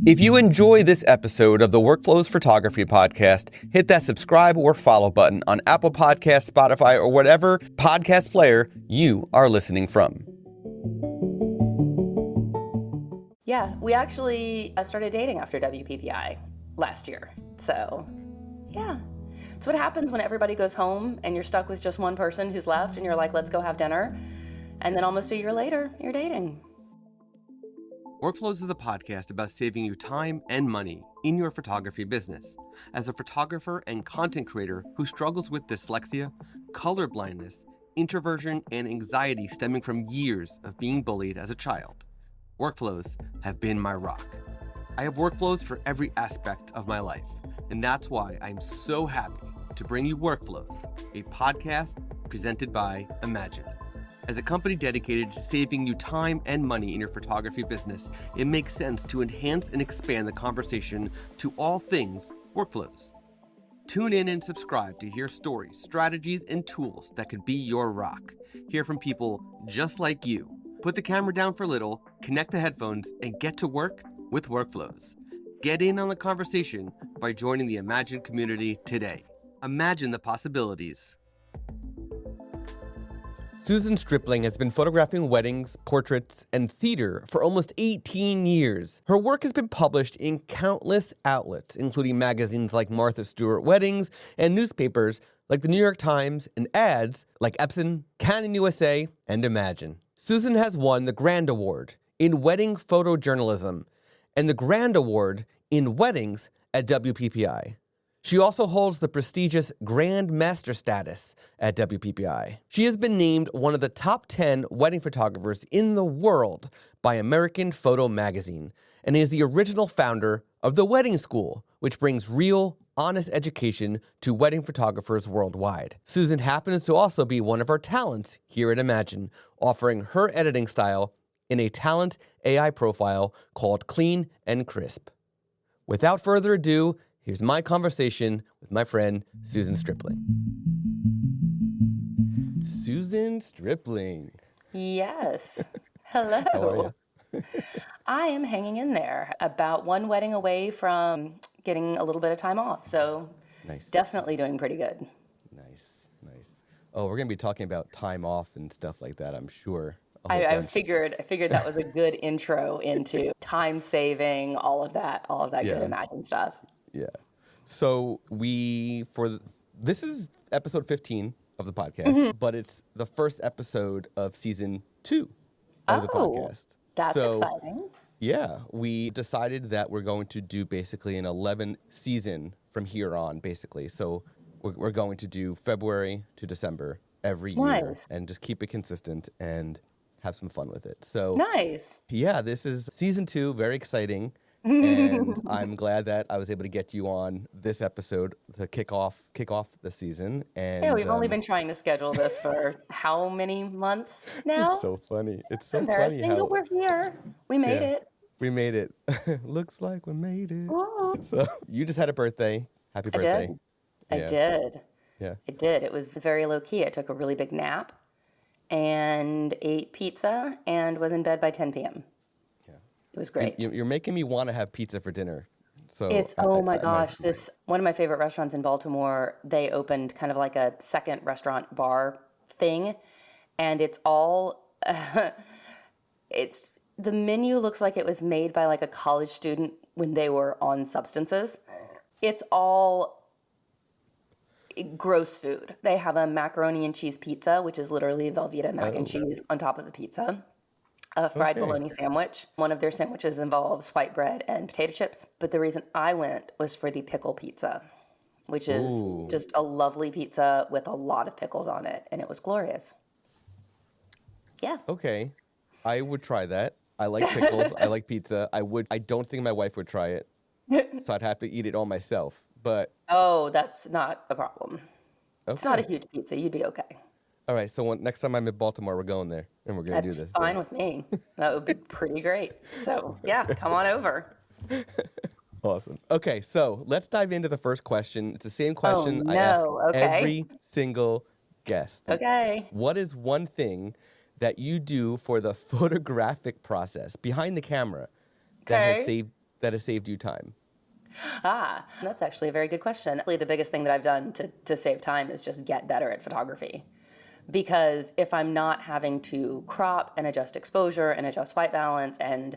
If you enjoy this episode of the Workflows Photography Podcast, hit that subscribe or follow button on Apple Podcasts, Spotify, or whatever podcast player you are listening from. Yeah, we actually started dating after WPPI last year. So, yeah. It's what happens when everybody goes home and you're stuck with just one person who's left and you're like, let's go have dinner. And then almost a year later, you're dating. Workflows is a podcast about saving you time and money in your photography business. As a photographer and content creator who struggles with dyslexia, color blindness, introversion, and anxiety stemming from years of being bullied as a child, workflows have been my rock. I have workflows for every aspect of my life, and that's why I'm so happy to bring you Workflows, a podcast presented by Imagen. As a company dedicated to saving you time and money in your photography business, it makes sense to enhance and expand the conversation to all things workflows. Tune in and subscribe to hear stories, strategies, and tools that could be your rock. Hear from people just like you. Put the camera down for a little, connect the headphones, and get to work with Workflows. Get in on the conversation by joining the Imagen community today. Imagine the possibilities. Susan Stripling has been photographing weddings, portraits, and theater for almost 18 years. Her work has been published in countless outlets, including magazines like Martha Stewart Weddings and newspapers like the New York Times and ads like Epson, Canon USA, and Imagen. Susan has won the Grand Award in Wedding Photojournalism and the Grand Award in Weddings at WPPI. She also holds the prestigious Grand Master status at WPPI. She has been named one of the top 10 wedding photographers in the world by American Photo Magazine and is the original founder of The Wedding School, which brings real, honest education to wedding photographers worldwide. Susan happens to also be one of our talents here at Imagen, offering her editing style in a talent AI profile called Clean and Crisp. Without further ado, here's my conversation with my friend, Susan Stripling. Susan Stripling. Yes. Hello. How are you? I am hanging in there, about one wedding away from getting a little bit of time off. So Nice. definitely doing pretty good. Nice. Oh, we're going to be talking about time off and stuff like that, I'm sure. I figured that was a good intro into time saving, all of that Yeah. good Imagen stuff. Yeah. So this is episode 15 of the podcast, but it's the first episode of season 2 of the podcast. That's So, exciting. Yeah, we decided that we're going to do basically an 11 season from here on, basically. So we're going to do February to December every year Nice. and just keep it consistent and have some fun with it. So Nice. yeah, this is season 2, very exciting. And I'm glad that I was able to get you on this episode to kick off the season. And Yeah, we've only been trying to schedule this for how many months now? It's so funny. It's so funny Embarrassing, how but we're here. We made Yeah. it. we made it. Looks like we made it. Ooh. So you just had a birthday. Happy I birthday. did. I Yeah. did. Yeah. I did. It was very low key. I took a really big nap and ate pizza and was in bed by 10 p.m. Yeah. It was great. You're making me want to have pizza for dinner. So It's, I- oh I my might gosh, have to- this one of my favorite restaurants in Baltimore, they opened kind of like a second restaurant bar thing, and it's all it's the menu looks like it was made by like a college student when they were on substances. It's all gross food. They have a macaroni and cheese pizza, which is literally Velveeta mac and cheese on top of a pizza. A fried Okay. bologna sandwich. One of their sandwiches involves white bread and potato chips. But the reason I went was for the pickle pizza, which is Ooh. just a lovely pizza with a lot of pickles on it. And it was glorious. Yeah. Okay. I would try that. I like pickles. I like pizza. I don't think my wife would try it. So I'd have to eat it all myself. But Oh, that's not a problem. It's not a okay. huge pizza. You'd be okay. All right. So next time I'm in Baltimore, we're going there and we're going to do That's this. fine with me. That would be pretty great. So, yeah, come on over. Awesome. Okay, so let's dive into the first question. It's the same Oh, question I ask no. Okay. every single guest. Okay. What is one thing that you do for the photographic process behind the camera Okay. that has saved you time? That's actually a very good question. The biggest thing that I've done to save time is just get better at photography. Because if I'm not having to crop and adjust exposure and adjust white balance and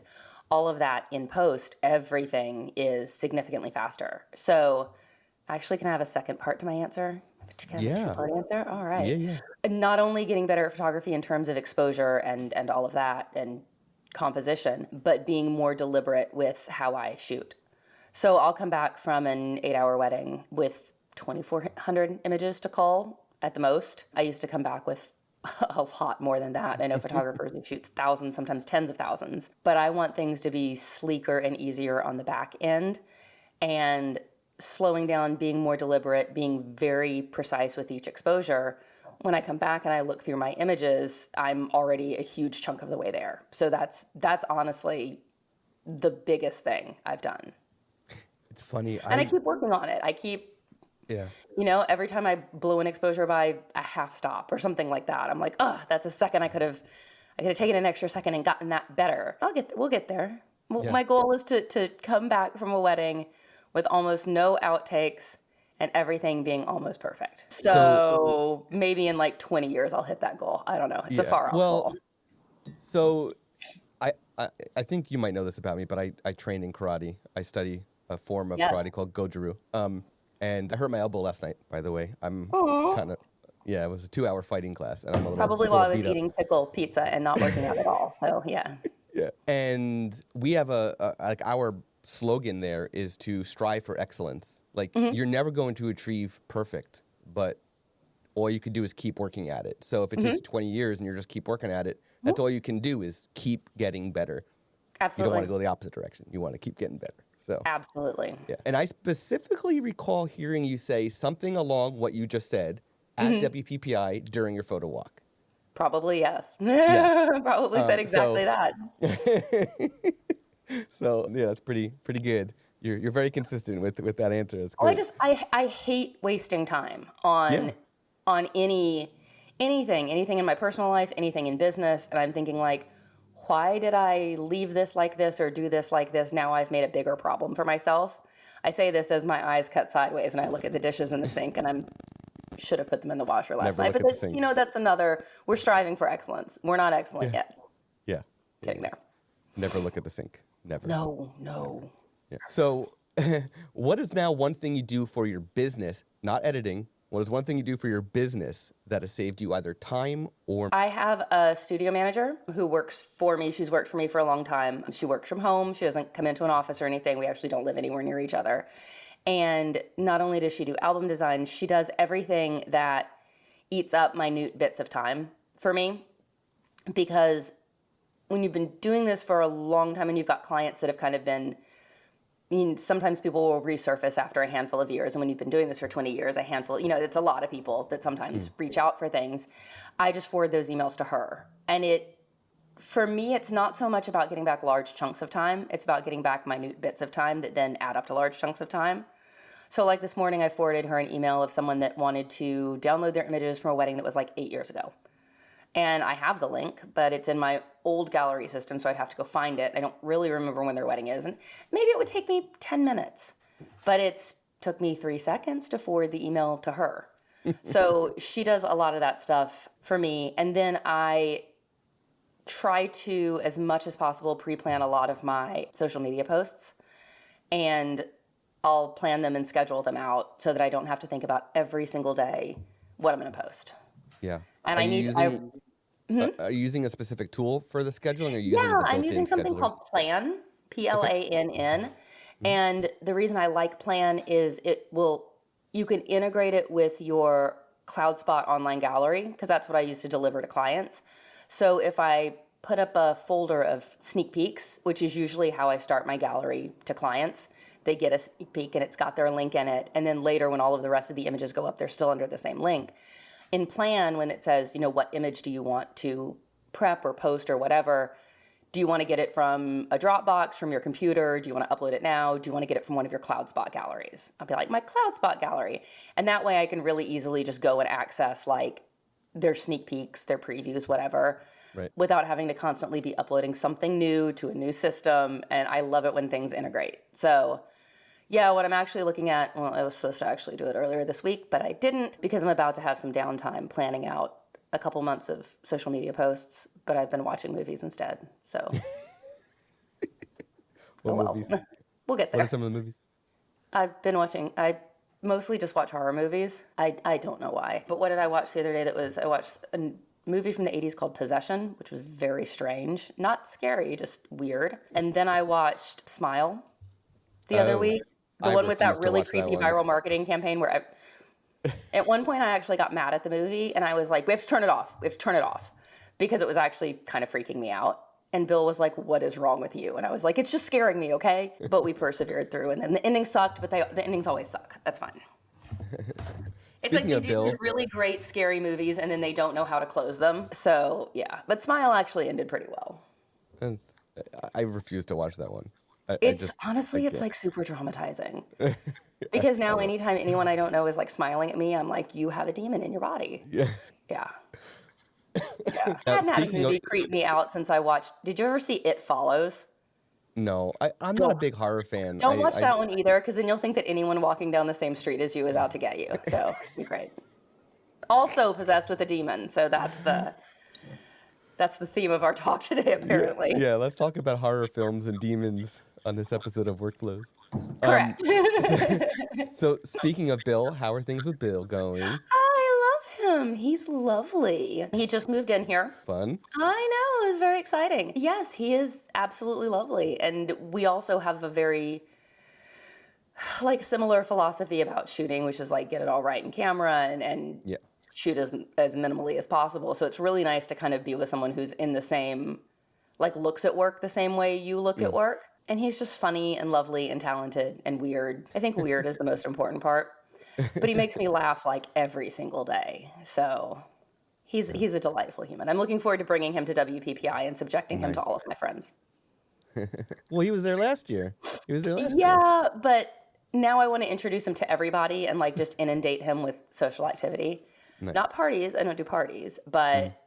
all of that in post, everything is significantly faster. So actually, can I have a second part to my answer? Can I have a Yeah. two-part answer? All Yeah, right. yeah. Not only getting better at photography in terms of exposure and all of that and composition, but being more deliberate with how I shoot. So I'll come back from an 8-hour wedding with 2,400 images to cull at the most. I used to come back with a lot more than that. I know photographers who shoot thousands, sometimes tens of thousands, but I want things to be sleeker and easier on the back end, and slowing down, being more deliberate, being very precise with each exposure. When I come back and I look through my images, I'm already a huge chunk of the way there. So that's honestly the biggest thing I've done. It's funny. And I keep working on it. Yeah. Every time I blow an exposure by a half stop or something like that, I'm like, oh, that's a second I could have taken an extra second and gotten that better. We'll get there. Well, Yeah. my goal is to come back from a wedding with almost no outtakes and everything being almost perfect. So maybe in like 20 years, I'll hit that goal. I don't know. It's a far off goal. So I think you might know this about me, but I train in karate. I study a form of Yes. karate called Goju-ryu. And I hurt my elbow last night, by the way. I'm Aw. kind of, yeah, it was a 2-hour fighting class, and I'm a Probably while I was beat up. eating pickle pizza and not working out at all. So yeah. Yeah. And we have like our slogan there is to strive for excellence. Like, you're never going to achieve perfect, but all you can do is keep working at it. So if it takes you 20 years and you're just keep working at it, that's all you can do is keep getting better. You Absolutely. don't want to go the opposite direction. You want to keep getting better. So Absolutely. yeah. And I specifically recall hearing you say something along what you just said at WPPI during your photo walk. Probably yes. Yeah. Probably said exactly that. So yeah, that's pretty good. You're very consistent with that answer. It's Oh, great. I hate wasting time on anything in my personal life, anything in business, and I'm thinking like, why did I leave this like this or do this like this? Now I've made a bigger problem for myself. I say this as my eyes cut sideways and I look at the dishes in the sink and should have put them in the washer last Never night. look But at the that's, sink. that's another, we're striving for excellence. We're not excellent yet. Yeah. Getting there. Never look at the sink. Never. No. Yeah. So, what is now one thing you do for your business, not editing? What is one thing you do for your business that has saved you either time or... I have a studio manager who works for me. She's worked for me for a long time. She works from home. She doesn't come into an office or anything. We actually don't live anywhere near each other. And not only does she do album design, she does everything that eats up minute bits of time for me. Because when you've been doing this for a long time and you've got clients that have kind of been... sometimes people will resurface after a handful of years. And when you've been doing this for 20 years, it's a lot of people that sometimes reach out for things. I just forward those emails to her. And for me, it's not so much about getting back large chunks of time. It's about getting back minute bits of time that then add up to large chunks of time. So like this morning, I forwarded her an email of someone that wanted to download their images from a wedding that was like 8 years ago. And I have the link, but it's in my old gallery system, so I'd have to go find it. I don't really remember when their wedding is, and maybe it would take me 10 minutes, but it took me 3 seconds to forward the email to her. So she does a lot of that stuff for me, and then I try to, as much as possible, pre-plan a lot of my social media posts, and I'll plan them and schedule them out so that I don't have to think about every single day what I'm going to post. Yeah. And Are you using a specific tool for the scheduling? Or are you using the I'm using built-in something schedulers? called Plan, Plann. And the reason I like Plan is you can integrate it with your CloudSpot online gallery, because that's what I use to deliver to clients. So if I put up a folder of sneak peeks, which is usually how I start my gallery to clients, they get a sneak peek and it's got their link in it. And then later when all of the rest of the images go up, they're still under the same link. In Plan, when it says, what image do you want to prep or post or whatever, do you want to get it from a Dropbox, from your computer? Do you want to upload it now? Do you want to get it from one of your CloudSpot galleries? I'll be like, my CloudSpot gallery. And that way I can really easily just go and access like their sneak peeks, their previews, whatever, Right. without having to constantly be uploading something new to a new system. And I love it when things integrate. So yeah, what I'm actually looking at, well, I was supposed to actually do it earlier this week, but I didn't because I'm about to have some downtime planning out a couple months of social media posts, but I've been watching movies instead. So, What movies? We'll get there. What are some of the movies? I mostly just watch horror movies. I don't know why. But what did I watch the other day I watched a movie from the 80s called Possession, which was very strange. Not scary, just weird. And then I watched Smile the other week. The one with that really creepy viral marketing campaign where at one point I actually got mad at the movie and I was like, we have to turn it off. We have to turn it off because it was actually kind of freaking me out. And Bill was like, what is wrong with you? And I was like, it's just scaring me, okay? But we persevered through. And then the ending sucked, but the endings always suck. That's fine. It's like they do these really great scary movies and then they don't know how to close them. So, yeah. But Smile actually ended pretty well. I refuse to watch that one. Honestly, it's like super traumatizing. Because now anytime anyone I don't know is like smiling at me, I'm like, you have a demon in your body. Yeah. Yeah. Yeah. I hadn't had a movie creep me out since I watched. Did you ever see It Follows? No, I'm not a big horror fan. Don't watch that one either, because then you'll think that anyone walking down the same street as you is out to get you. So, it'd be great. Also possessed with a demon. So that's the theme of our talk today, apparently. Yeah, let's talk about horror films and demons on this episode of Workflows. Correct. So speaking of Bill, how are things with Bill going? I love him. He's lovely. He just moved in here. Fun. I know. It was very exciting. Yes, he is absolutely lovely. And we also have a very similar philosophy about shooting, which is like get it all right in camera and yeah. shoot as minimally as possible. So it's really nice to kind of be with someone who's in the same, looks at work the same way you look at work. And he's just funny and lovely and talented and weird. I think weird is the most important part. But he makes me laugh every single day. So he's a delightful human. I'm looking forward to bringing him to WPPI and subjecting him to all of my friends. Well, he was there last year. Yeah, but now I want to introduce him to everybody and just inundate him with social activity. Nice. Not parties. I don't do parties. But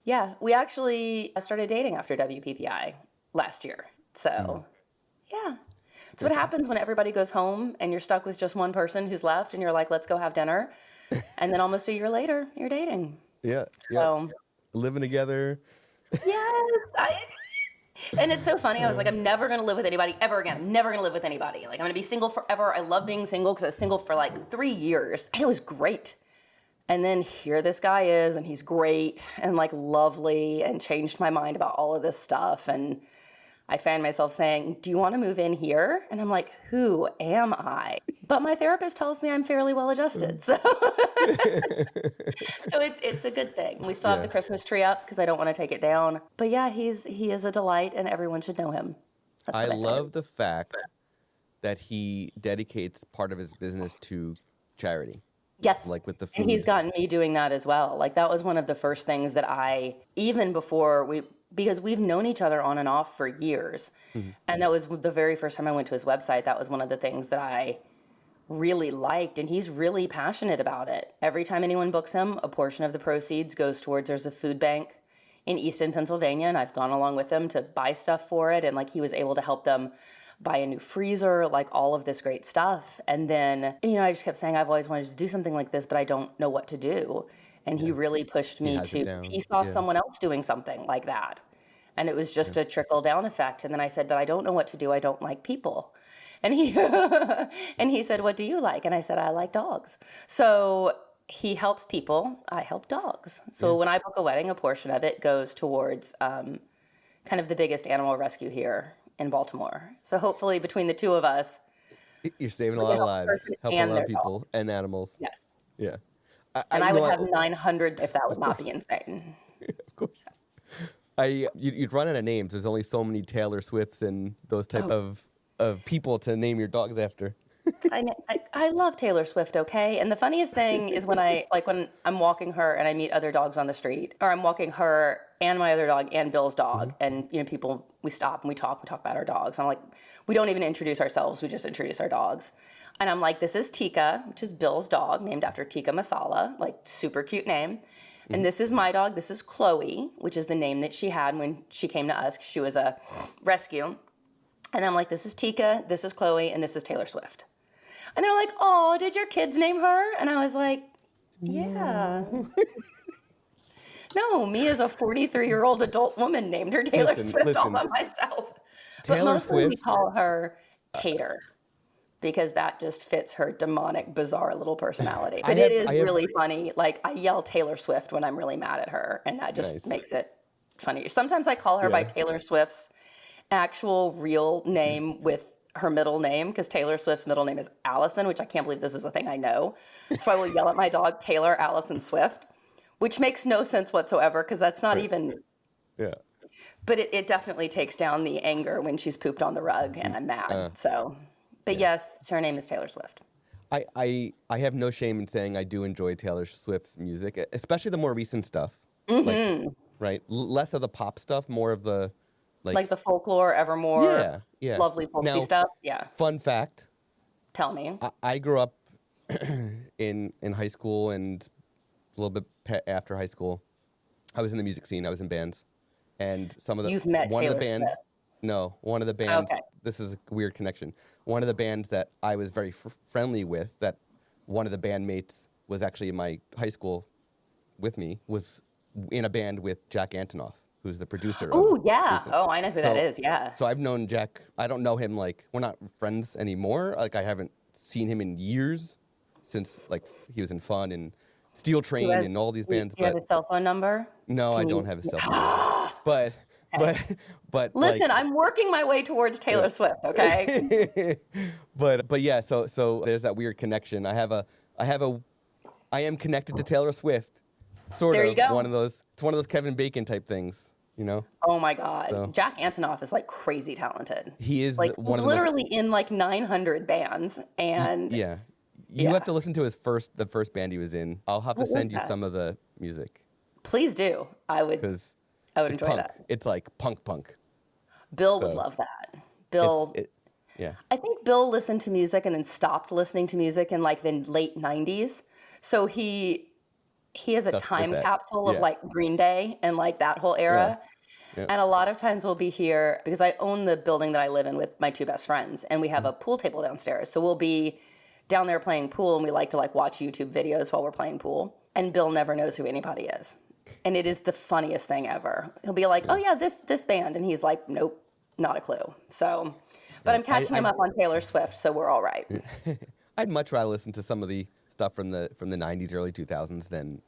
yeah, we actually started dating after WPPI last year. So yeah. It's what happens when everybody goes home and you're stuck with just one person who's left and you're like, let's go have dinner. And then almost a year later, you're dating. Yeah. So, living together. Yes. And it's so funny. I was like, I'm never going to live with anybody ever again. I'm never going to live with anybody. I'm going to be single forever. I love being single because I was single for 3 years. And it was great. And then here this guy is, and he's great and lovely and changed my mind about all of this stuff. And I found myself saying, do you want to move in here? And I'm like, who am I? But my therapist tells me I'm fairly well adjusted. So, so it's a good thing. We still have the Christmas tree up because I don't want to take it down. But yeah, he is a delight and everyone should know him. I love the fact that he dedicates part of his business to charity. Yes. With the food. And he's gotten me doing that as well. That was one of the first things that even before because we've known each other on and off for years. Mm-hmm. And that was the very first time I went to his website. That was one of the things that I really liked. And he's really passionate about it. Every time anyone books him, a portion of the proceeds goes towards, there's a food bank in Easton, Pennsylvania. And I've gone along with him to buy stuff for it. And he was able to help them buy a new freezer, all of this great stuff. And then, I just kept saying, I've always wanted to do something like this, but I don't know what to do. And he really pushed me he saw someone else doing something like that. And it was just a trickle down effect. And then I said, but I don't know what to do. I don't like people. And he said, what do you like? And I said, I like dogs. So he helps people. I help dogs. So when I book a wedding, a portion of it goes towards kind of the biggest animal rescue here in Baltimore. So hopefully between the two of us, you're saving a lot of lives, helping a lot of people and animals. Yes. Yeah. I would have 900 if that would not be insane. Of course. You'd run out of names. There's only so many Taylor Swifts and those type of people to name your dogs after. I love Taylor Swift, okay? And the funniest thing is when when I'm walking her and I meet other dogs on the street, or I'm walking her and my other dog and Bill's dog, and people, we stop and we talk about our dogs. I'm like, we don't even introduce ourselves, we just introduce our dogs. And I'm like, this is Tika, which is Bill's dog, named after tikka masala, super cute name. And this is my dog. This is Chloe, which is the name that she had when she came to us. She was a rescue. And I'm like, this is Tika, this is Chloe, and this is Taylor Swift. And they're like, oh, did your kids name her? And I was like, yeah. No, me as a 43-year-old adult woman named her Taylor Swift all by myself. But mostly we call her Tater because that just fits her demonic, bizarre little personality. But it is really funny. Like, I yell Taylor Swift when I'm really mad at her, and that just makes it funny. Sometimes I call her by Taylor Swift's actual real name with her middle name, because Taylor Swift's middle name is Allison, which I can't believe this is a thing I know. So I will yell at my dog Taylor Allison Swift, which makes no sense whatsoever because that's not even. Yeah. But it definitely takes down the anger when she's pooped on the rug and I'm mad. But yes, her name is Taylor Swift. I have no shame in saying I do enjoy Taylor Swift's music, especially the more recent stuff. Like, less of the pop stuff, more of the like the folklore, Evermore, lovely folksy stuff. Yeah. Fun fact. Tell me. I grew up in high school and a little bit after high school. I was in the music scene. I was in bands, and You've met one Taylor of the bands. Swift. No, one of the bands. Okay. This is a weird connection. One of the bands that I was very friendly with, that one of the bandmates was actually in my high school with me, was in a band with Jack Antonoff, who's the producer. Oh, yeah. Oh, I know who that is. Yeah. So I've known Jack. I don't know him, like, we're not friends anymore. Like, I haven't seen him in years since, like, he was in Fun and Steel Train and all these bands. Do you have his cell phone number? No, I don't have his cell phone number. But listen, I'm working my way towards Taylor Swift, okay? but yeah, so there's that weird connection. I am connected to Taylor Swift. Sort of. There you go. It's one of those Kevin Bacon type things, you know? Oh my God. So, Jack Antonoff is like crazy talented. He is like one of the literally in like 900 bands, and you have to listen to the first band he was in. I'll have to send you some of the music. Please do. I would enjoy punk. that. It's like punk. Bill would love that. Bill. I think Bill listened to music and then stopped listening to music in like the late 90s. So he is a time capsule of like Green Day and like that whole era. Yeah. And a lot of times we'll be here because I own the building that I live in with my two best friends, and we have a pool table downstairs. So we'll be down there playing pool, and we like to like watch YouTube videos while we're playing pool. And Bill never knows who anybody is. And it is the funniest thing ever. He'll be like, oh yeah, this band. And he's like, nope, not a clue. So, but I'm catching him up on Taylor Swift, so we're all right. I'd much rather listen to some of the stuff from the 90s, early 2000s than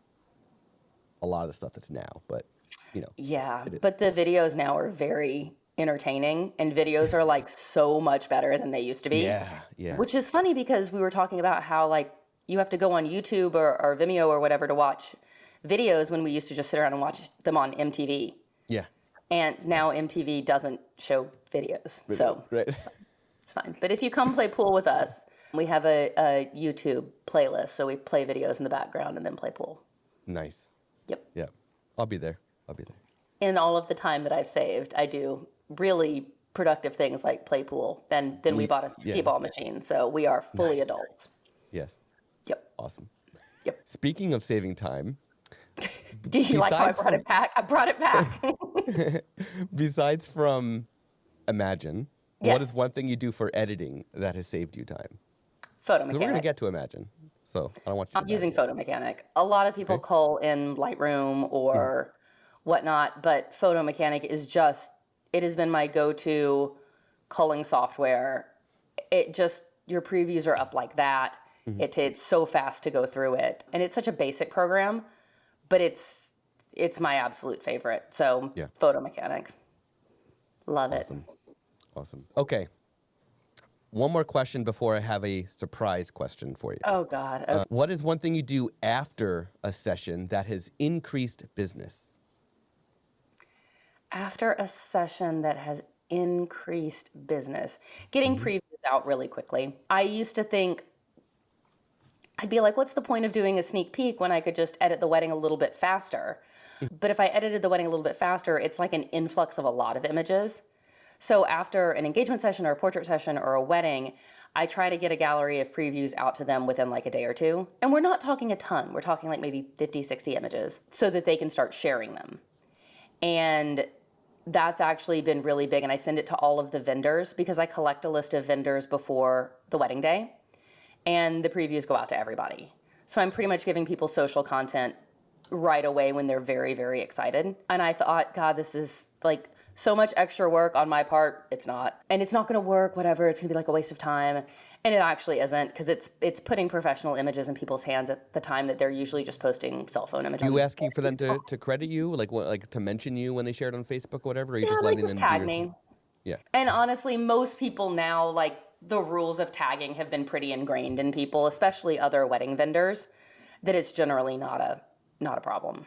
a lot of the stuff that's now. But, you know. Yeah, but the videos now are very entertaining, and videos are like so much better than they used to be. Yeah. Which is funny because we were talking about how like you have to go on YouTube or Vimeo or whatever to watch videos when we used to just sit around and watch them on MTV. Yeah. And now MTV doesn't show videos. So right. It's fine. But if you come play pool with us, we have a YouTube playlist. So we play videos in the background and then play pool. Nice. Yep. Yeah. I'll be there. In all of the time that I've saved, I do really productive things like play pool. Then we bought a skee ball machine. So we are fully adults. Yes. Yep. Awesome. Yep. Speaking of saving time. Do you like how I brought it back? I brought it back. Besides from Imagen, what is one thing you do for editing that has saved you time? Photo Mechanic. Because we're going to get to Imagen, so I don't want you to. I'm using Photo Mechanic. A lot of people cull in Lightroom or whatnot, but Photo Mechanic is it has been my go-to culling software. Your previews are up like that. It's so fast to go through it. And it's such a basic program, but it's my absolute favorite. So Photo Mechanic. Love it. Awesome. Okay. One more question before I have a surprise question for you. Oh, God. Okay. What is one thing you do after a session that has increased business? After a session that has increased business, getting previews out really quickly. I used to think, I'd be like, what's the point of doing a sneak peek when I could just edit the wedding a little bit faster? But if I edited the wedding a little bit faster, it's like an influx of a lot of images. So after an engagement session or a portrait session or a wedding, I try to get a gallery of previews out to them within like a day or two. And we're not talking a ton. We're talking like maybe 50, 60 images so that they can start sharing them. And that's actually been really big. And I send it to all of the vendors because I collect a list of vendors before the wedding day. And the previews go out to everybody. So I'm pretty much giving people social content right away when they're very, very excited. And I thought, God, this is like so much extra work on my part. It's not. And it's not going to work, whatever. It's going to be like a waste of time. And it actually isn't, because it's putting professional images in people's hands at the time that they're usually just posting cell phone images. Are you asking for them to credit you, like to mention you when they share it on Facebook or whatever? Or are you just letting them tag me. Yeah. And honestly, most people now, like, the rules of tagging have been pretty ingrained in people, especially other wedding vendors, that it's generally not a problem.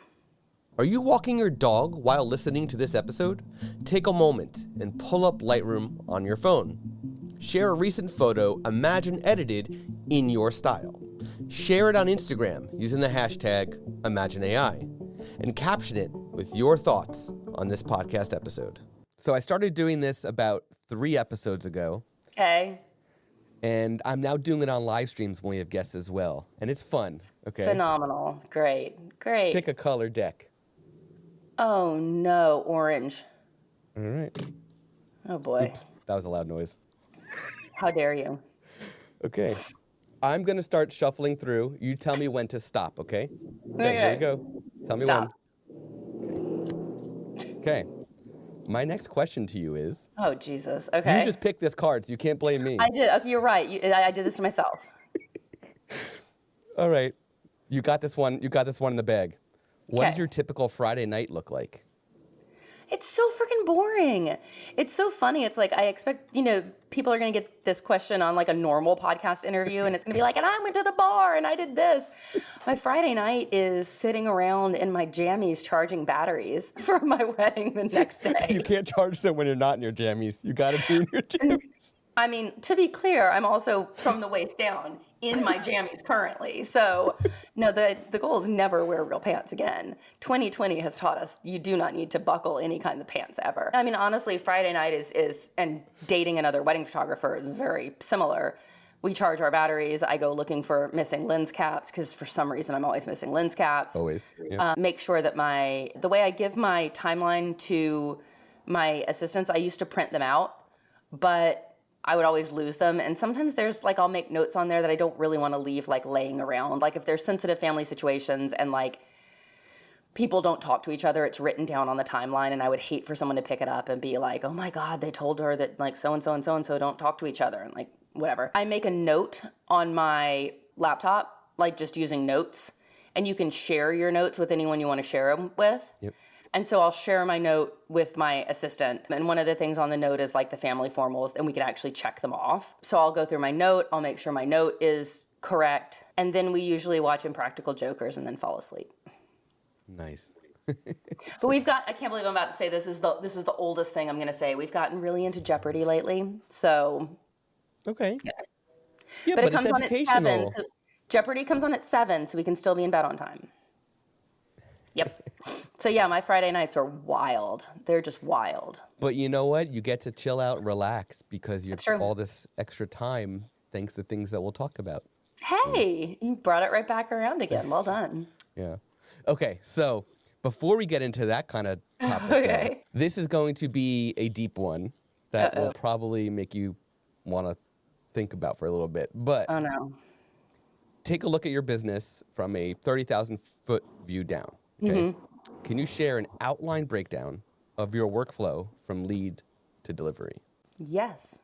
Are you walking your dog while listening to this episode? Take a moment and pull up Lightroom on your phone. Share a recent photo, edited in your style. Share it on Instagram using the hashtag imagen-ai and caption it with your thoughts on this podcast episode. So I started doing this about 3 episodes ago. Okay. And I'm now doing it on live streams when we have guests as well. And it's fun, okay? Phenomenal. Great. Pick a color deck. Oh, no. Orange. All right. Oh, boy. Oops, that was a loud noise. How dare you? Okay. I'm going to start shuffling through. You tell me when to stop, okay? Okay, here we go. Tell me Stop. when. Okay. My next question to you is... Oh, Jesus. Okay. You just picked this card, so you can't blame me. I did. Okay, you're right. I did this to myself. All right. You got this one in the bag. What does Okay. your typical Friday night look like? It's so freaking boring. It's so funny. It's like I expect, people are going to get this question on like a normal podcast interview, and it's going to be like, and I went to the bar and I did this. My Friday night is sitting around in my jammies charging batteries for my wedding the next day. You can't charge them when you're not in your jammies. You got to be in your jammies. I mean, to be clear, I'm also from the waist down in my jammies currently. So, no, the goal is never wear real pants again. 2020 has taught us you do not need to buckle any kind of pants ever. I mean, honestly, Friday night is and dating another wedding photographer is very similar. We charge our batteries. I go looking for missing lens caps because for some reason I'm always missing lens caps. Always. Yeah. Make sure that the way I give my timeline to my assistants, I used to print them out, but I would always lose them. And sometimes there's I'll make notes on there that I don't really want to leave laying around. Like if there's sensitive family situations and people don't talk to each other, it's written down on the timeline, and I would hate for someone to pick it up and be like, oh my God, they told her that so-and-so and so-and-so don't talk to each other, and whatever. I make a note on my laptop, just using notes, and you can share your notes with anyone you want to share them with. Yep. And so I'll share my note with my assistant. And one of the things on the note is the family formals, and we can actually check them off. So I'll go through my note. I'll make sure my note is correct. And then we usually watch Impractical Jokers and then fall asleep. Nice. But I can't believe I'm about to say this is the oldest thing I'm going to say. We've gotten really into Jeopardy lately. So. Okay. Yeah, but it comes it's on at educational. 7. So Jeopardy comes on at 7, so we can still be in bed on time. Yep. So yeah, my Friday nights are wild. They're just wild. But you know what? You get to chill out and relax because you That's true. have all this extra time thanks to things that we'll talk about. Hey, you brought it right back around again. Well done. Yeah. Okay, so before we get into that kind of topic, Okay. this is going to be a deep one that will probably make you want to think about for a little bit. But Oh no. take a look at your business from a 30,000-foot view down. Okay. Mm-hmm. Can you share an outline breakdown of your workflow from lead to delivery? Yes,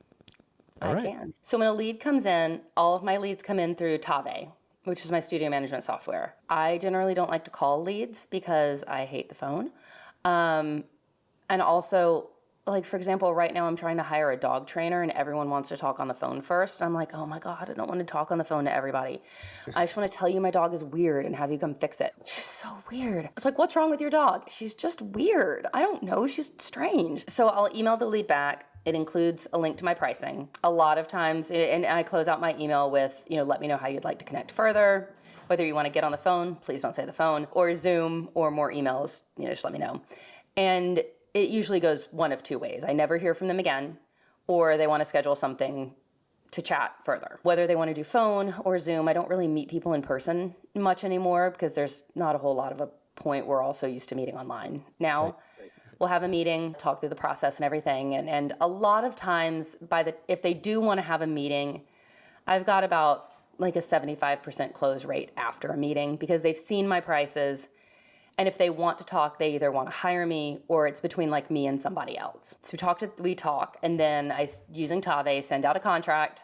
All I right. can. So when a lead comes in, all of my leads come in through Tave, which is my studio management software. I generally don't like to call leads because I hate the phone. And also, for example, right now I'm trying to hire a dog trainer and everyone wants to talk on the phone first. I'm like, oh my God, I don't want to talk on the phone to everybody. I just want to tell you my dog is weird and have you come fix it. She's so weird. It's like, what's wrong with your dog? She's just weird. I don't know. She's strange. So I'll email the lead back. It includes a link to my pricing. A lot of times, and I close out my email with, let me know how you'd like to connect further. Whether you want to get on the phone, please don't say the phone, or Zoom, or more emails, just let me know. And it usually goes one of two ways. I never hear from them again, or they want to schedule something to chat further. Whether they want to do phone or Zoom, I don't really meet people in person much anymore because there's not a whole lot of a point. We're also used to meeting online now. Right. We'll have a meeting, talk through the process and everything. And a lot of times, if they do want to have a meeting, I've got about like a 75% close rate after a meeting because they've seen my prices. And if they want to talk, they either want to hire me or it's between like me and somebody else. So we talk, and then using Tave, send out a contract,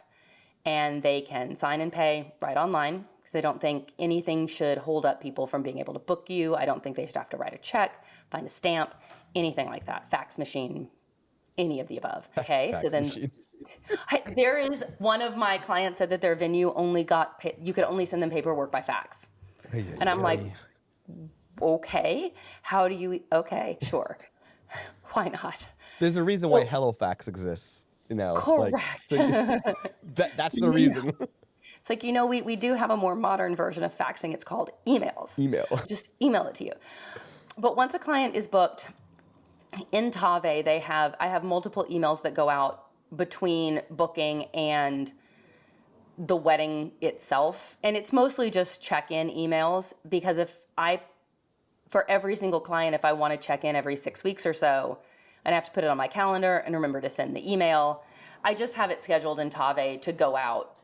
and they can sign and pay right online because I don't think anything should hold up people from being able to book you. I don't think they should have to write a check, find a stamp, anything like that. Fax machine, any of the above. Okay, so then there is one of my clients said that their venue you could only send them paperwork by fax. And I'm like, okay, okay, sure. Why not? There's a reason why HelloFax exists, Correct. That's the reason. It's like, we do have a more modern version of faxing. It's called emails. Email. Just email it to you. But once a client is booked, in Tave, I have multiple emails that go out between booking and the wedding itself. And it's mostly just check-in emails because for every single client, if I want to check in every 6 weeks or so, and I have to put it on my calendar and remember to send the email, I just have it scheduled in Tave to go out,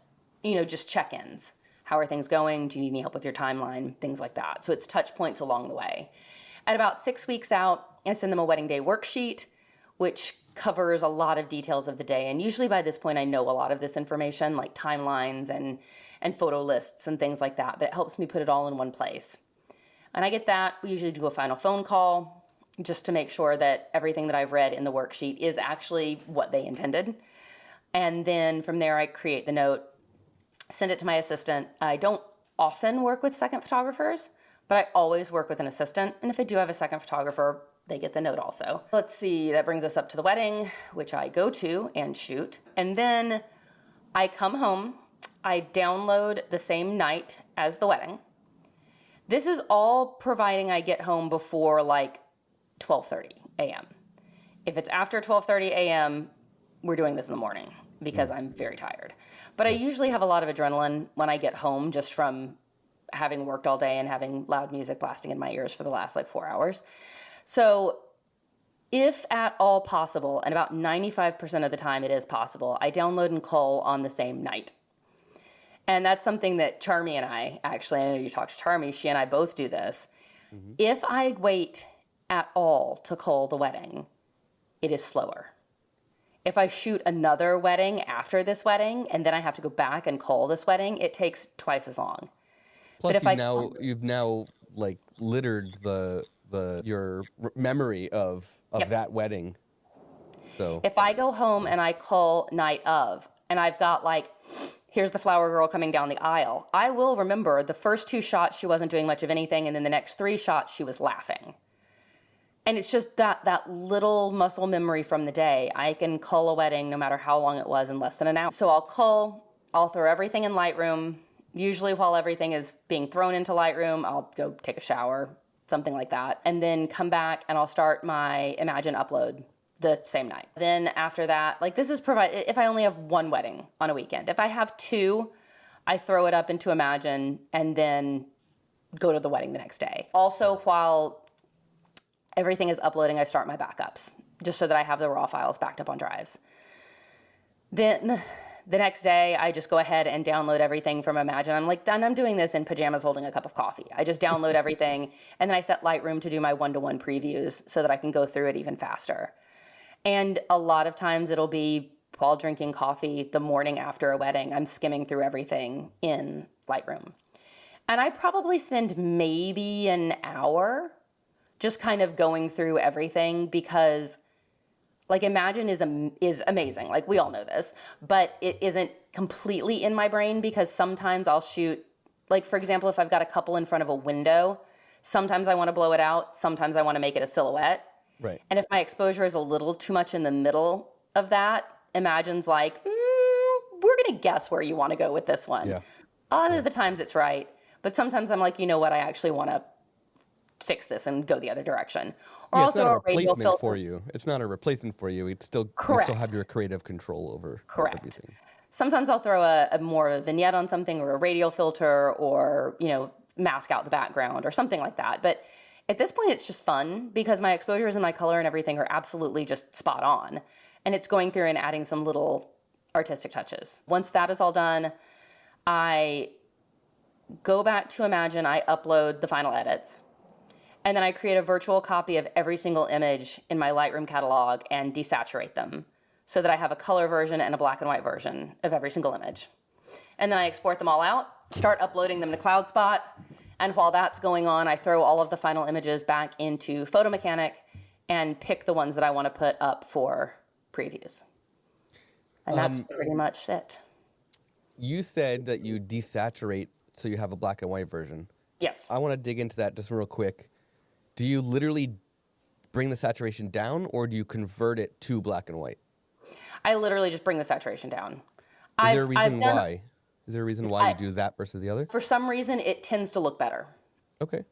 just check-ins. How are things going? Do you need any help with your timeline? Things like that. So it's touch points along the way. At about 6 weeks out, I send them a wedding day worksheet, which covers a lot of details of the day. And usually by this point, I know a lot of this information, like timelines and photo lists and things like that, but it helps me put it all in one place. And I get that. We usually do a final phone call just to make sure that everything that I've read in the worksheet is actually what they intended. And then from there, I create the note, send it to my assistant. I don't often work with second photographers, but I always work with an assistant. And if I do have a second photographer, they get the note also. Let's see, that brings us up to the wedding, which I go to and shoot. And then I come home, I download the same night as the wedding. This is all providing I get home before like 12:30 a.m. If it's after 12:30 a.m., we're doing this in the morning because I'm very tired. But I usually have a lot of adrenaline when I get home just from having worked all day and having loud music blasting in my ears for the last like 4 hours. So if at all possible, and about 95% of the time it is possible, I download and cull on the same night. And that's something that Charmy and I know you talked to Charmy, she and I both do this. Mm-hmm. If I wait at all to cull the wedding, it is slower. If I shoot another wedding after this wedding, and then I have to go back and cull this wedding, it takes twice as long. Plus, you've now like littered your memory of that wedding. So if I go home and I cull night of, and I've got like, here's the flower girl coming down the aisle, I will remember the first 2 shots she wasn't doing much of anything, and then the next 3 shots she was laughing. And it's just that little muscle memory from the day. I can cull a wedding no matter how long it was in less than an hour. So I'll throw everything in Lightroom. Usually while everything is being thrown into Lightroom, I'll go take a shower, something like that, and then come back and I'll start my Imagen upload the same night. Then after that, like this is if I only have 1 wedding on a weekend. If I have 2, I throw it up into Imagen and then go to the wedding the next day. Also, while everything is uploading, I start my backups just so that I have the raw files backed up on drives. Then the next day, I just go ahead and download everything from Imagen. I'm doing this in pajamas holding a cup of coffee. I just download everything, and then I set Lightroom to do my one-to-one previews so that I can go through it even faster. And a lot of times it'll be while drinking coffee the morning after a wedding. I'm skimming through everything in Lightroom. And I probably spend maybe an hour just kind of going through everything because like Imagen is amazing. Like we all know this, but it isn't completely in my brain because sometimes I'll shoot, like for example, if I've got a couple in front of a window, sometimes I want to blow it out. Sometimes I want to make it a silhouette. Right. And if my exposure is a little too much in the middle of that, Imagen's like, we're going to guess where you want to go with this one. Yeah. A lot of the times it's right. But sometimes I'm like, you know what? I actually want to fix this and go the other direction. Or Yeah, I'll it's not a throw a radial replacement filter. for you. It's not a replacement for you. It's still you still Correct. have your creative control over Correct. everything. Sometimes I'll throw a more of a vignette on something, or a radial filter, or, mask out the background or something like that. But at this point, it's just fun because my exposures and my color and everything are absolutely just spot on. And it's going through and adding some little artistic touches. Once that is all done, I go back to Imagen, I upload the final edits, and then I create a virtual copy of every single image in my Lightroom catalog and desaturate them so that I have a color version and a black and white version of every single image. And then I export them all out, start uploading them to CloudSpot, and while that's going on, I throw all of the final images back into Photo Mechanic and pick the ones that I want to put up for previews. And that's pretty much it. You said that you desaturate so you have a black and white version. Yes. I want to dig into that just real quick. Do you literally bring the saturation down, or do you convert it to black and white? I literally just bring the saturation down. Is there a reason why? Is there a reason why you do that versus the other? For some reason, it tends to look better. Okay.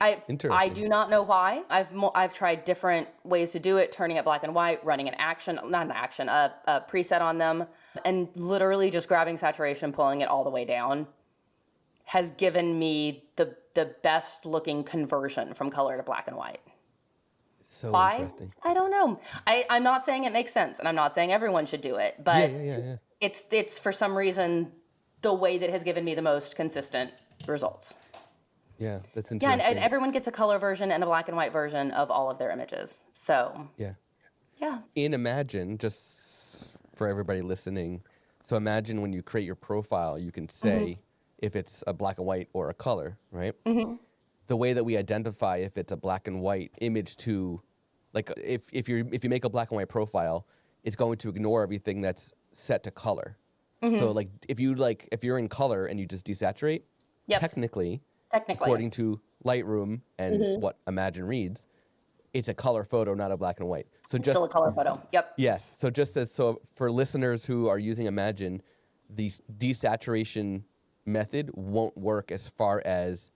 Interesting. I do not know why. I've tried different ways to do it, turning it black and white, running a preset on them, and literally just grabbing saturation, pulling it all the way down has given me the best looking conversion from color to black and white. So Why? Interesting. I don't know. I'm not saying it makes sense, and I'm not saying everyone should do it, but Yeah. it's for some reason the way that has given me the most consistent results. Yeah, that's interesting. Yeah, and everyone gets a color version and a black and white version of all of their images. So yeah. In Imagen, just for everybody listening, so Imagen when you create your profile, you can say if it's a black and white or a color, right? Mm-hmm. The way that we identify if it's a black and white image to, like if you make a black and white profile, it's going to ignore everything that's set to color. Mm-hmm. So if you're in color and you just desaturate, technically, according to Lightroom and what Imagen reads, it's a color photo, not a black and white. So it's still a color photo. Yep. Yes. So for listeners who are using Imagen, the desaturation method won't work as far as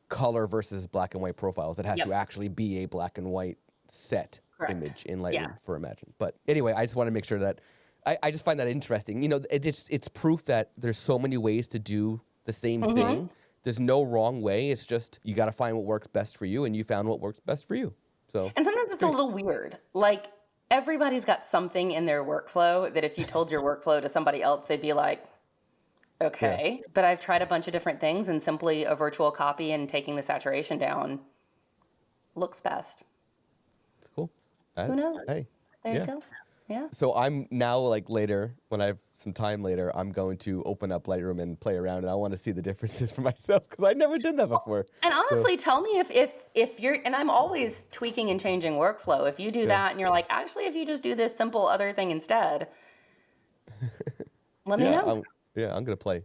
color versus black and white profiles. It has to actually be a black and white set image in Lightroom for Imagen. But anyway, I just want to make sure that I just find that interesting. It's proof that there's so many ways to do the same thing. There's no wrong way. It's just you got to find what works best for you, and you found what works best for you. And sometimes it's a little weird. Like everybody's got something in their workflow that if you told your workflow to somebody else, they'd be like, okay. Yeah. But I've tried a bunch of different things, and simply a virtual copy and taking the saturation down looks best. It's cool. Who knows? Hey. There you go. Yeah. So I'm now later, when I have some time later, I'm going to open up Lightroom and play around, and I want to see the differences for myself because I never did that before. And honestly, tell me if you're, and I'm always tweaking and changing workflow. If you do that and you're like, actually, if you just do this simple other thing instead, let me know. I'm gonna play.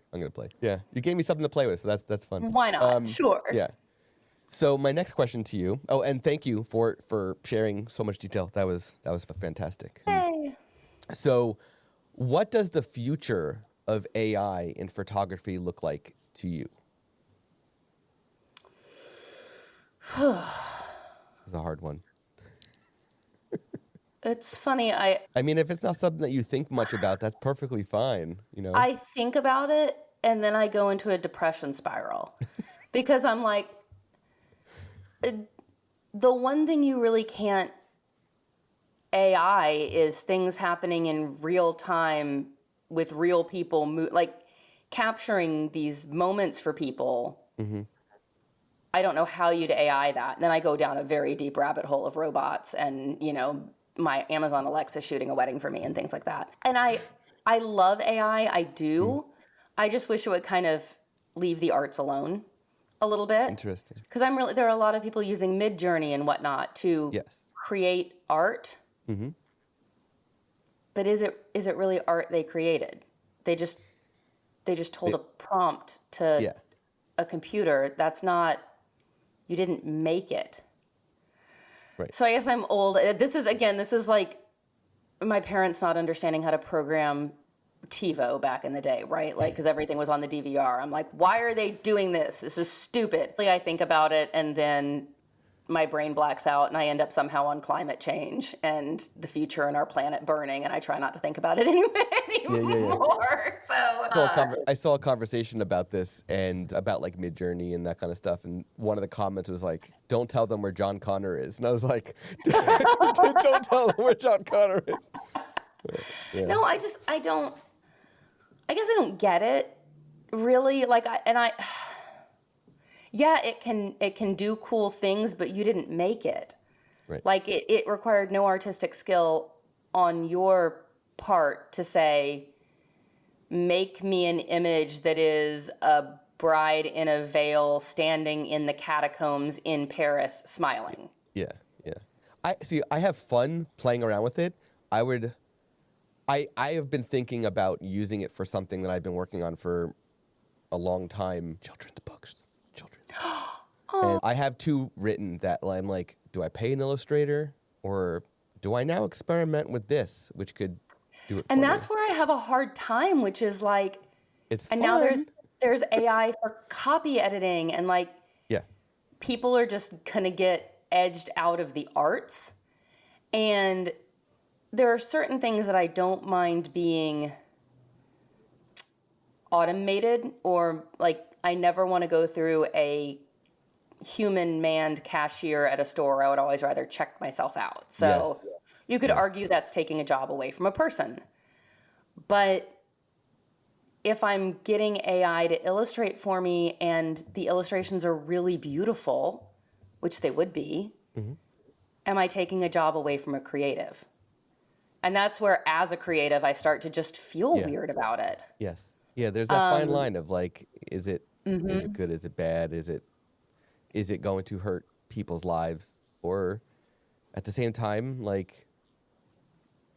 Yeah, you gave me something to play with, so that's fun. Why not? Sure. Yeah. So my next question to you. Oh, and thank you for sharing so much detail. That was fantastic. Hey. So, what does the future of AI in photography look like to you? It's a hard one. It's funny. I mean, if it's not something that you think much about, that's perfectly fine. I think about it, and then I go into a depression spiral because I'm like, the one thing you really can't AI is things happening in real time with real people, like capturing these moments for people. Mm-hmm. I don't know how you'd AI that. And then I go down a very deep rabbit hole of robots and, my Amazon Alexa shooting a wedding for me and things like that. And I love AI. I do. Mm. I just wish it would kind of leave the arts alone a little bit. Interesting. Because there are a lot of people using Midjourney and whatnot to create art. Mm-hmm. But is it really art they created? They just told a prompt to a computer. That's not, you didn't make it. Right. So I guess I'm old. This is like my parents not understanding how to program TiVo back in the day, right? Like, because everything was on the DVR. I'm like, why are they doing this? This is stupid. I think about it, and then my brain blacks out, and I end up somehow on climate change and the future and our planet burning, and I try not to think about it anymore. So I saw a conversation about this and about like Midjourney and that kind of stuff, and one of the comments was like, "Don't tell them where John Connor is," and I was like, "Don't tell them where John Connor is." Yeah. No, I guess I don't get it, really. Yeah, it can do cool things, but you didn't make it. Right. Like it required no artistic skill on your part to say, make me an image that is a bride in a veil standing in the catacombs in Paris smiling. Yeah. I have fun playing around with it. I have been thinking about using it for something that I've been working on for a long time. Children's books. And I have 2 written that I'm like, do I pay an illustrator or do I now experiment with this, which could do it for And me? that's where I have a hard time, which is like, It's and fun. now there's AI for copy editing, and like Yeah. people are just gonna get edged out of the arts. And there are certain things that I don't mind being automated, or like I never want to go through a human manned cashier at a store. I would always rather check myself out. So Yes. you could argue that's taking a job away from a person. But if I'm getting AI to illustrate for me and the illustrations are really beautiful, which they would be, am I taking a job away from a creative? And that's where, as a creative, I start to just feel weird about it. Yes. Yeah, there's that fine line of like, is it good, is it bad, is it going to hurt people's lives? Or at the same time, like,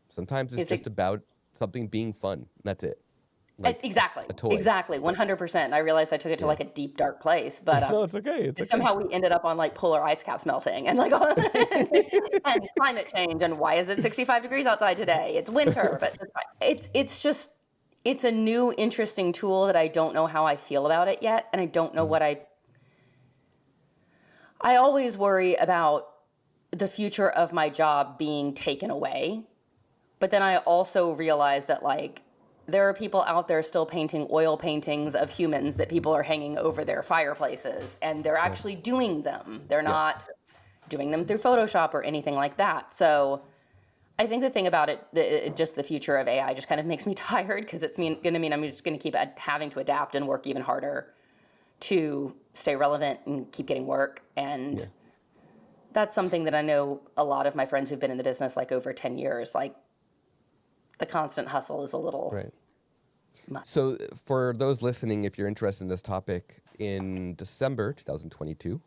sometimes it's just about something being fun. That's it. Like Exactly. a toy. Exactly. 100%. I realized I took it to like a deep, dark place, but No, it's okay. It's okay. somehow we ended up on like polar ice caps melting and like and climate change, and why is it 65 degrees outside today? It's winter, but it's fine. It's a new, interesting tool that I don't know how I feel about it yet, and I don't know what I always worry about the future of my job being taken away, but then I also realize that like there are people out there still painting oil paintings of humans that people are hanging over their fireplaces, and they're actually doing them. They're not doing them through Photoshop or anything like that. So I think the thing about it, just the future of AI just kind of makes me tired, because it's going to mean I'm just going to keep having to adapt and work even harder to stay relevant and keep getting work. And that's something that I know a lot of my friends who've been in the business like over 10 years, like, the constant hustle is a little much. So for those listening, if you're interested in this topic, in December 2022,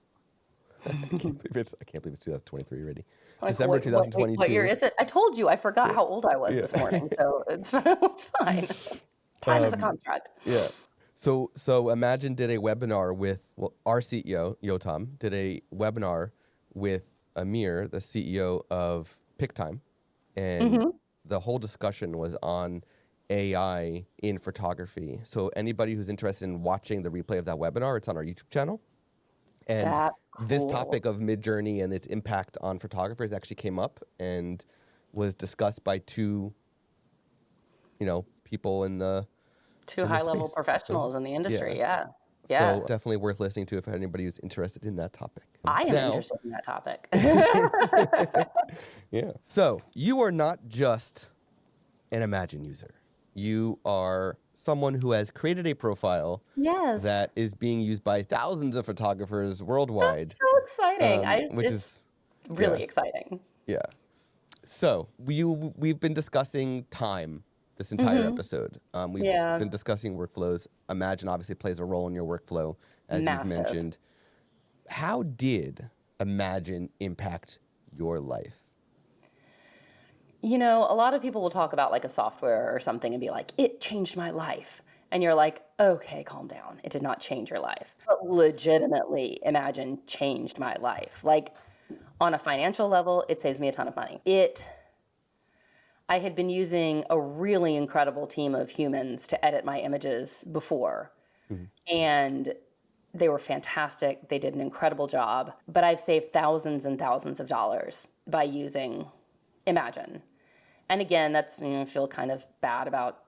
I can't believe it's 2023 already. Like, December 2022. What year is it? I told you, I forgot how old I was this morning, so it's fine. Time is a construct. Yeah. So Imagine did a webinar with our CEO, Yotam, did a webinar with Amir, the CEO of PickTime, and the whole discussion was on AI in photography. So anybody who's interested in watching the replay of that webinar, it's on our YouTube channel. And this topic of Midjourney and its impact on photographers actually came up and was discussed by 2, people in the high-level professionals in the industry, yeah. So definitely worth listening to if anybody who's interested in that topic. I am interested in that topic. Yeah. So you are not just an Imagen user. You are someone who has created a profile that is being used by thousands of photographers worldwide. That's so exciting. It's really exciting. Yeah. So we've been discussing time this entire episode. We've been discussing workflows. Imagen obviously plays a role in your workflow, as you've mentioned. How did Imagen impact your life? A lot of people will talk about like a software or something and be like, it changed my life. And you're like, okay, calm down. It did not change your life. But legitimately, Imagen changed my life. Like, on a financial level, it saves me a ton of money. I had been using a really incredible team of humans to edit my images before. And they were fantastic. They did an incredible job. But I've saved thousands and thousands of dollars by using Imagen. And again, that's, I feel kind of bad about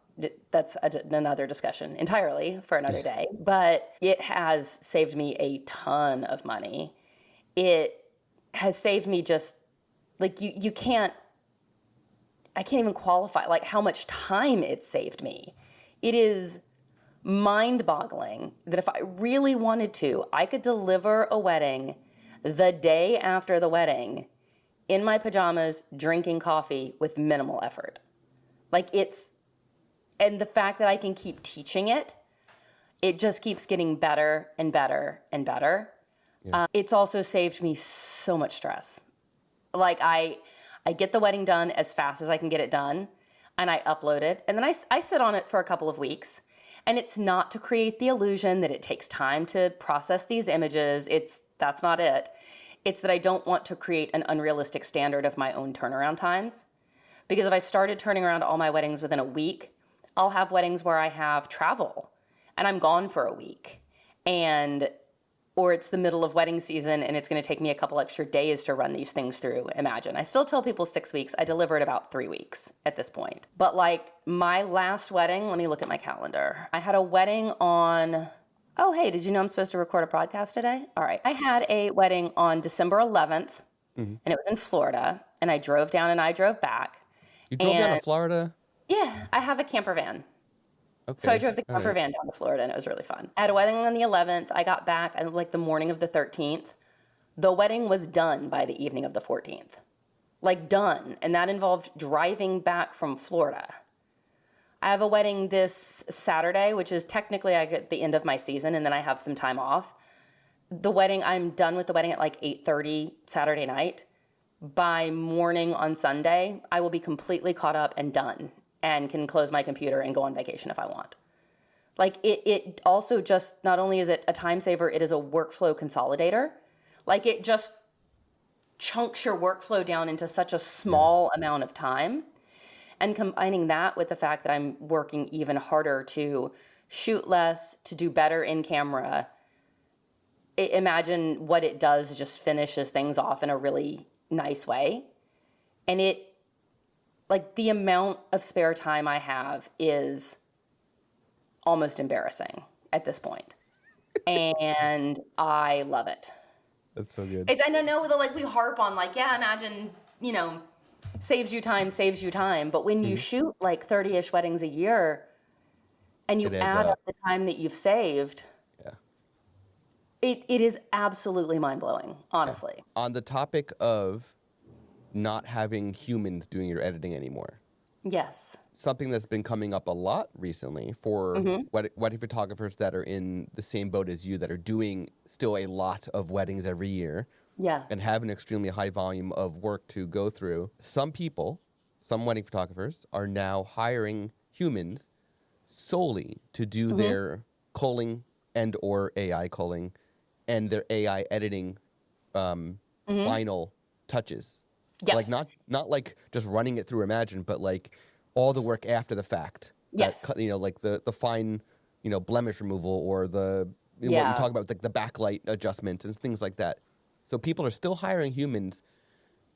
that's another discussion entirely for another day. But it has saved me a ton of money. It has saved me just, like, you can't, I can't even qualify, like, how much time it saved me. It is mind-boggling that if I really wanted to, I could deliver a wedding the day after the wedding in my pajamas, drinking coffee with minimal effort. Like, it's, and the fact that I can keep teaching it, it just keeps getting better and better and better. Yeah. It's also saved me so much stress. Like, I get the wedding done as fast as I can get it done, and I upload it, and then I sit on it for a couple of weeks. And it's not to create the illusion that it takes time to process these images. That's not it. It's that I don't want to create an unrealistic standard of my own turnaround times. Because if I started turning around all my weddings within a week, I'll have weddings where I have travel and I'm gone for a week. Or it's the middle of wedding season and it's going to take me a couple extra days to run these things through Imagen. I still tell people 6 weeks. I deliver it about 3 weeks at this point. But like my last wedding, let me look at my calendar. I had a wedding on, oh, hey, did you know I'm supposed to record a podcast today? All right. I had a wedding on December 11th and it was in Florida, and I drove down and I drove back. You drove down to Florida? Yeah, I have a camper van. Okay. So I drove the camper van down to Florida, and it was really fun. I had a wedding on the 11th. I got back like the morning of the 13th. The wedding was done by the evening of the 14th. Like, done. And that involved driving back from Florida. I have a wedding this Saturday, which is technically I get the end of my season, and then I have some time off. The wedding, I'm done with the wedding at like 8:30 Saturday night. By morning on Sunday, I will be completely caught up and done, and can close my computer and go on vacation if I want. Like, it also just, not only is it a time saver, it is a workflow consolidator. Like, it just chunks your workflow down into such a small amount of time. And combining that with the fact that I'm working even harder to shoot less, to do better in camera, imagine what it does, just finishes things off in a really nice way. And it, like, the amount of spare time I have is almost embarrassing at this point. And I love it. That's so good. I know that, like, we harp on, like, yeah, Imagen, saves you time. But when you shoot, like, 30-ish weddings a year, and you add up the time that you've saved, it is absolutely mind-blowing, honestly. Yeah. On the topic of not having humans doing your editing anymore. Yes. Something that's been coming up a lot recently for wedding photographers that are in the same boat as you, that are doing still a lot of weddings every year. Yeah. And have an extremely high volume of work to go through. Some people, some wedding photographers, are now hiring humans solely to do their culling and or AI culling and their AI editing final touches. Yeah. Like not like just running it through Imagen, but like all the work after the fact. Yes. That, like the fine, blemish removal, or what you talk about, like the backlight adjustments and things like that. So people are still hiring humans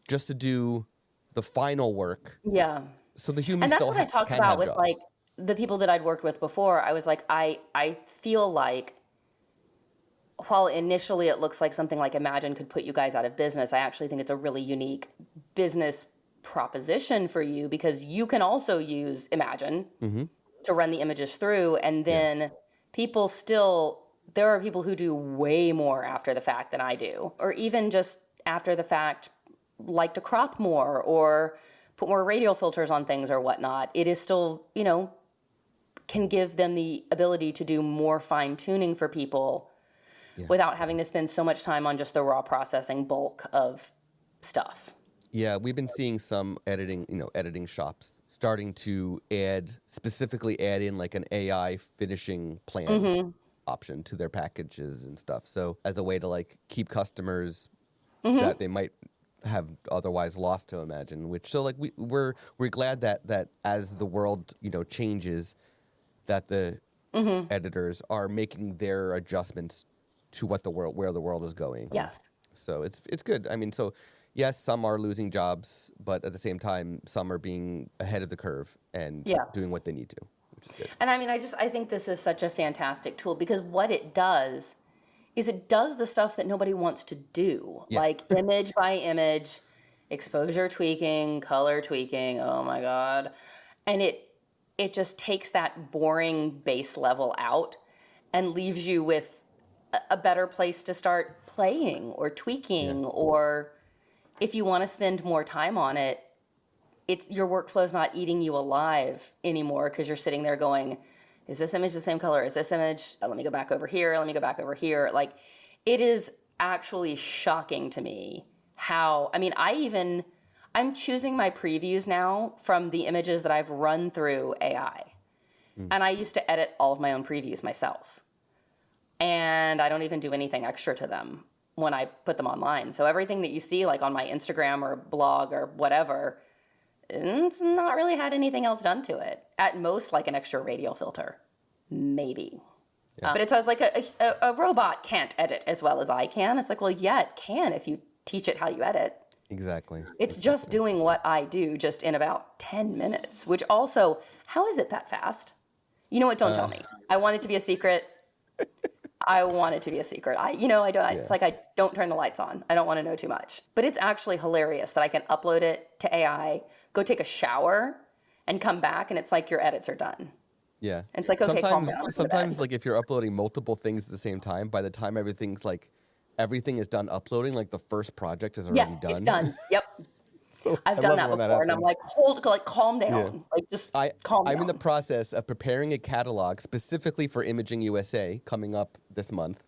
just to do the final work. Yeah. So the humans and that's still what I talked can about have with jobs. Like the people that I'd worked with before. I was like, I feel like, while initially it looks like something like Imagen could put you guys out of business, I actually think it's a really unique business proposition for you, because you can also use Imagen to run the images through, and then there are people who do way more after the fact than I do, or even just after the fact like to crop more or put more radial filters on things or whatnot. It is still, can give them the ability to do more fine tuning for people without having to spend so much time on just the raw processing bulk of stuff. Yeah, we've been seeing some editing shops starting to specifically add in like an AI finishing plan option to their packages and stuff. So as a way to like keep customers that they might have otherwise lost to Imagen. Which so like we're glad that as the world changes, that the editors are making their adjustments to where the world is going. Yes. So it's good. I mean, so yes, some are losing jobs, but at the same time, some are being ahead of the curve and doing what they need to, which is good. And I mean, I think this is such a fantastic tool because what it does is it does the stuff that nobody wants to do, like image by image, exposure tweaking, color tweaking. Oh my God. And it just takes that boring base level out and leaves you with a better place to start playing or tweaking, or if you want to spend more time on it, your workflow's not eating you alive anymore because you're sitting there going, is this image the same color? Is this image? Let me go back over here. Let me go back over here. Like, it is actually shocking to me how, I mean, I'm choosing my previews now from the images that I've run through AI. And I used to edit all of my own previews myself. And I don't even do anything extra to them when I put them online. So everything that you see like on my Instagram or blog or whatever, it's not really had anything else done to it. At most, like an extra radial filter, maybe. But it says like a robot can't edit as well as I can. It's like, well, yeah, it can if you teach it how you edit. Exactly. It's just doing what I do just in about 10 minutes, which also, how is it that fast? You know what? Don't tell me. I want it to be a secret. I want it to be a secret. It's like I don't turn the lights on. I don't want to know too much. But it's actually hilarious that I can upload it to AI, go take a shower, and come back, and it's like your edits are done. Yeah. And it's like, okay, calm down. Sometimes like if you're uploading multiple things at the same time, by the time everything is done uploading, like the first project is already done. It's done. Yep. So I've done that before, and I'm like, calm down. Yeah. Like, just calm down. I'm in the process of preparing a catalog specifically for Imaging USA coming up this month.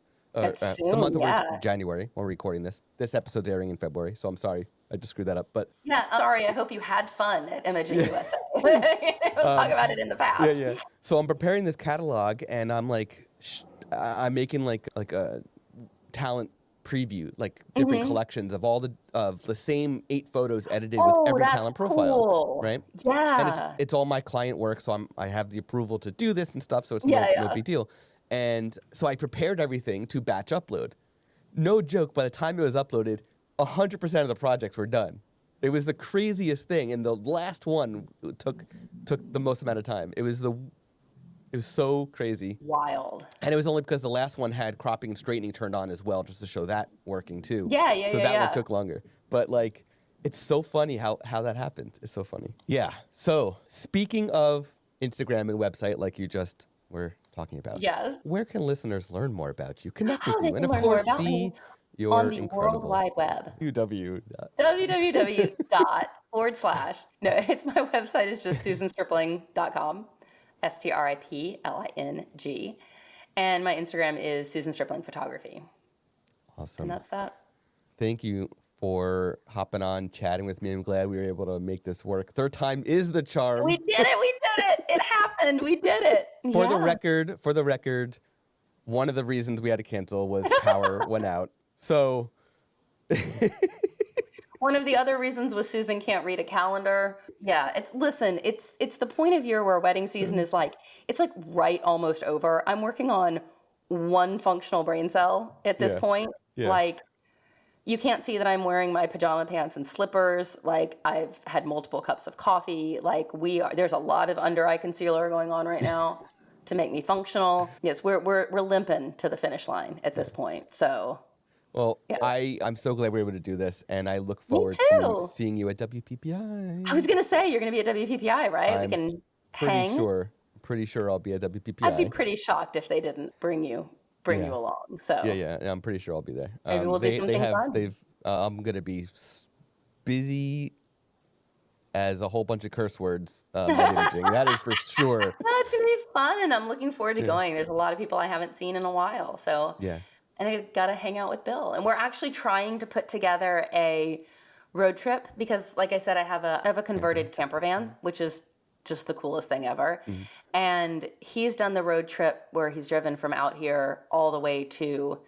Soon, the month of January, when we're recording this. This episode's airing in February, so I'm sorry. I just screwed that up. But yeah, I'm sorry. I hope you had fun at Imaging USA. We'll talk about it in the past. Yeah. So I'm preparing this catalog, and I'm like, I'm making like a talent preview, like different collections of all the same 8 photos edited with every talent profile, right? Yeah. And it's all my client work, so I have the approval to do this and stuff, so it's no big deal. And so I prepared everything to batch upload. No joke, by the time it was uploaded, 100% of the projects were done. It was the craziest thing, and the last one took the most amount of time. It was so crazy. Wild. And it was only because the last one had cropping and straightening turned on as well, just to show that working too. So that one took longer. But like, it's so funny how that happens. It's so funny. Yeah. So speaking of Instagram and website, like you just were talking about. Yes. Where can listeners learn more about you, connect with They you, and can of learn more course about see me your on the incredible World Wide Web. www. No, it's my website is just susanstripling.com. STRIPLING. And my Instagram is Susan Stripling Photography. Awesome. And that's that. Thank you for hopping on, chatting with me. I'm glad we were able to make this work. Third time is the charm. We did it. It happened. We did it. For the record, one of the reasons we had to cancel was power went out. So one of the other reasons was Susan can't read a calendar. Yeah, it's the point of year where wedding season is like, it's like right almost over. I'm working on one functional brain cell at this point. Yeah. Like, you can't see that I'm wearing my pajama pants and slippers. Like, I've had multiple cups of coffee. Like, there's a lot of under eye concealer going on right now to make me functional. Yes, we're limping to the finish line at this point. So. Well, yeah. I'm so glad we were able to do this, and I look forward to seeing you at WPPI. I was going to say, you're going to be at WPPI, right? We can hang. Pretty sure I'll be at WPPI. I'd be pretty shocked if they didn't bring you along. So yeah, I'm pretty sure I'll be there. Maybe we'll do something fun. I'm going to be busy as a whole bunch of curse words. That is for sure. No, it's going to be fun, and I'm looking forward to going. There's a lot of people I haven't seen in a while, so yeah. And I got to hang out with Bill. And we're actually trying to put together a road trip because, like I said, I have a converted camper van, which is just the coolest thing ever. Mm-hmm. And he's done the road trip where he's driven from out here all the way to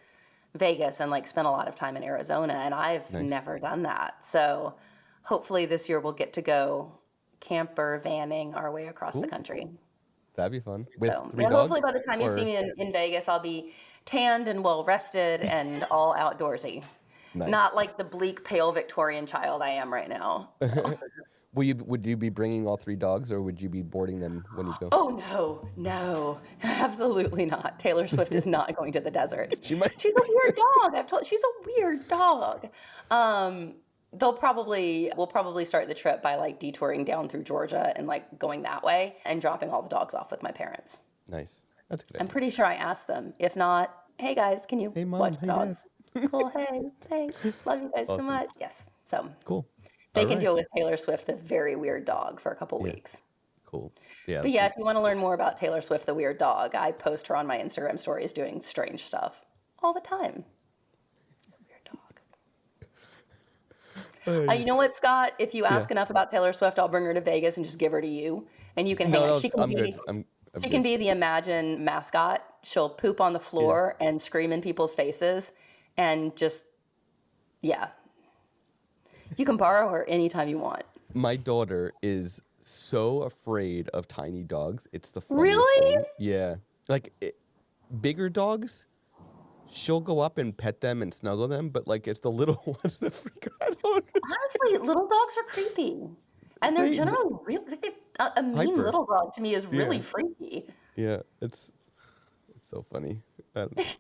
Vegas and like spent a lot of time in Arizona, and I've never done that. So hopefully this year we'll get to go camper vanning our way across the country. That'd be fun. With So, three yeah, dogs? hopefully by the time you see me in Vegas, I'll be tanned and well rested and all outdoorsy. Nice. Not like the bleak, pale Victorian child I am right now. So. Would you be bringing all 3 dogs, or would you be boarding them when you go? Oh, no, absolutely not. Taylor Swift is not going to the desert. She's a weird dog. She's a weird dog. We'll probably start the trip by like detouring down through Georgia and like going that way and dropping all the dogs off with my parents. Nice. That's good. I'm pretty sure I asked them. If not, hey guys, can you watch the dogs? Cool. Hey, thanks. Love you guys so much. Yes. So cool. They can deal with Taylor Swift, the very weird dog, for a couple weeks. Cool. Yeah. But yeah, if you want to learn more about Taylor Swift, the weird dog, I post her on my Instagram stories doing strange stuff all the time. Weird dog. You know what, Scott? If you ask enough about Taylor Swift, I'll bring her to Vegas and just give her to you, and you can hang out. She can be the Imagine mascot. She'll poop on the floor and scream in people's faces, and just you can borrow her anytime you want. My daughter is so afraid of tiny dogs. It's the funniest thing. Yeah. Like bigger dogs, she'll go up and pet them and snuggle them, but like it's the little ones that freak her out. Honestly, little dogs are creepy. And they're generally really a mean little dog to me is really freaky. Yeah, it's so funny.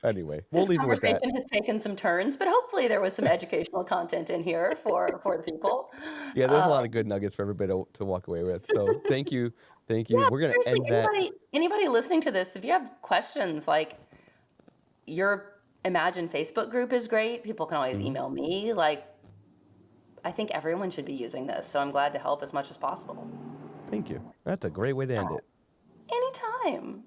Anyway, we'll leave it with that. This conversation has taken some turns, but hopefully there was some educational content in here for the people. Yeah, there's a lot of good nuggets for everybody to walk away with. So thank you. Yeah, we're going to end that. Anybody listening to this, if you have questions, like your Imagine Facebook group is great. People can always email me. Like, I think everyone should be using this. So I'm glad to help as much as possible. Thank you. That's a great way to end it. Anytime.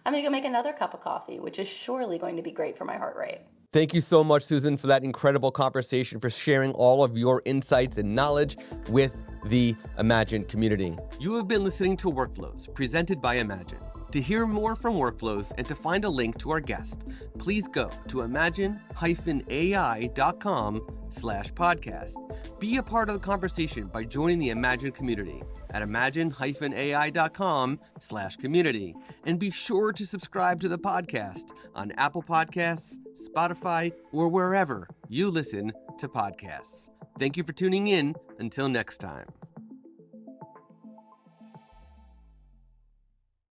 I'm going to go make another cup of coffee, which is surely going to be great for my heart rate. Thank you so much, Susan, for that incredible conversation, for sharing all of your insights and knowledge with the Imagine community. You have been listening to Workflows, presented by Imagine. To hear more from Workflows and to find a link to our guest, please go to imagen-ai.com/podcast. Be a part of the conversation by joining the Imagine community at imagen-ai.com/community. And be sure to subscribe to the podcast on Apple Podcasts, Spotify, or wherever you listen to podcasts. Thank you for tuning in. Until next time.